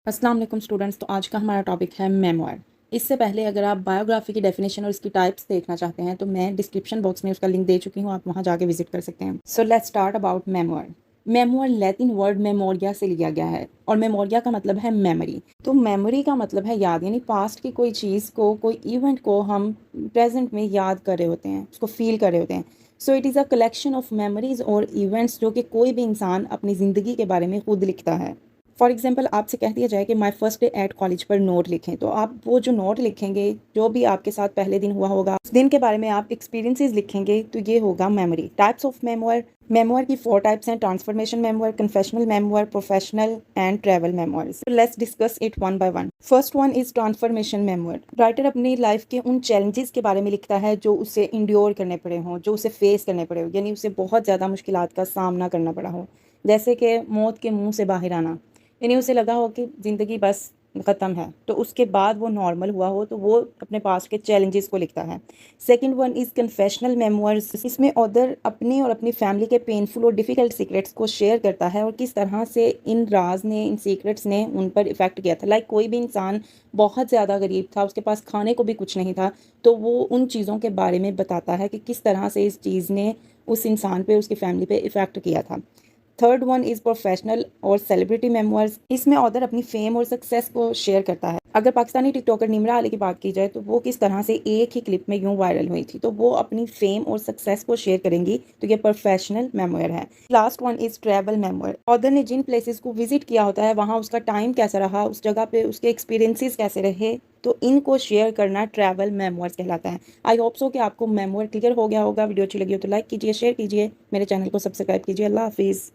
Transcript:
अस्सलाम वालेकुम स्टूडेंट्स। तो आज का हमारा टॉपिक है मेमोयर। इससे पहले अगर आप बायोग्राफी की डेफिनेशन और इसकी टाइप्स देखना चाहते हैं तो मैं डिस्क्रिप्शन बॉक्स में उसका लिंक दे चुकी हूँ, आप वहाँ जाके विजिट कर सकते हैं। So let's start about memoir. Memoir Latin word memorial से लिया गया है और मेमोरिया का मतलब है मेमोरी। तो मेमोरी का मतलब है याद, यानी पास्ट की कोई चीज़ को, कोई इवेंट को हम प्रेजेंट में याद कर रहे होते हैं, उसको फील कर रहे होते हैं। So it is a collection of memories और इवेंट्स जो कि कोई भी इंसान अपनी ज़िंदगी के बारे में खुद लिखता है। फॉर एग्जाम्पल आपसे कह दिया जाए कि my first day at college पर नोट लिखें, तो आप वो जो नोट लिखेंगे, जो भी आपके साथ पहले दिन हुआ होगा, उस दिन के बारे में आप एक्सपीरियंसेस लिखेंगे, तो ये होगा memory. Types of memoir. Memoir की 4 टाइप्स हैं: transformation memoir, confessional memoir, professional and travel memoirs. Let's discuss it one by one. First one is transformation memoir. Writer अपनी लाइफ के उन चैलेंजेस के बारे में लिखता है जो उसे इंड्योर करने पड़े हों, जो उसे फेस करने पड़े हों, यानी उसे बहुत ज़्यादा मुश्किलात का सामना करना पड़ा हो, जैसे कि मौत के मुंह से बाहर आना, यानी उसे लगा हो कि ज़िंदगी बस ख़त्म है, तो उसके बाद वो नॉर्मल हुआ हो, तो वो अपने पास के चैलेंजेस को लिखता है। Second one is confessional memoirs. इसमें ऑथर अपनी और अपनी फैमिली के पेनफुल और डिफ़िकल्ट सीक्रेट्स को शेयर करता है और किस तरह से इन राज ने, इन सीक्रेट्स ने उन पर इफ़ेक्ट किया था। लाइक कोई भी इंसान बहुत ज़्यादा गरीब था, उसके पास खाने को भी कुछ नहीं था, तो वो उन चीज़ों के बारे में बताता है कि किस तरह से इस चीज़ ने उस इंसान पे, उसकी फैमिली पे इफ़ेक्ट किया था। थर्ड वन इज़ प्रोफेशनल और सेलिब्रिटी मेमोइर्स। इसमें ऑथर अपनी फेम और सक्सेस को शेयर करता है। अगर पाकिस्तानी टिकटॉकर निम्रा अली की बात की जाए तो वो किस तरह से एक ही क्लिप में यूं वायरल हुई थी, तो वो अपनी फेम और सक्सेस को शेयर करेंगी, तो ये प्रोफेशनल मेमोयर है। Last one is travel memoir. Author ने जिन प्लेसेस को विजिट किया होता है, वहाँ उसका टाइम कैसा रहा, उस जगह पे उसके एक्सपीरियंसेस कैसे रहे, तो इनको शेयर करना ट्रैवल मेमोइर्स कहलाता है। आई होप सो कि आपको मेमोयर क्लियर हो गया होगा। वीडियो अच्छी लगी हो तो लाइक कीजिए, शेयर कीजिए, मेरे चैनल को सब्सक्राइब कीजिए। अल्लाह हाफिज़।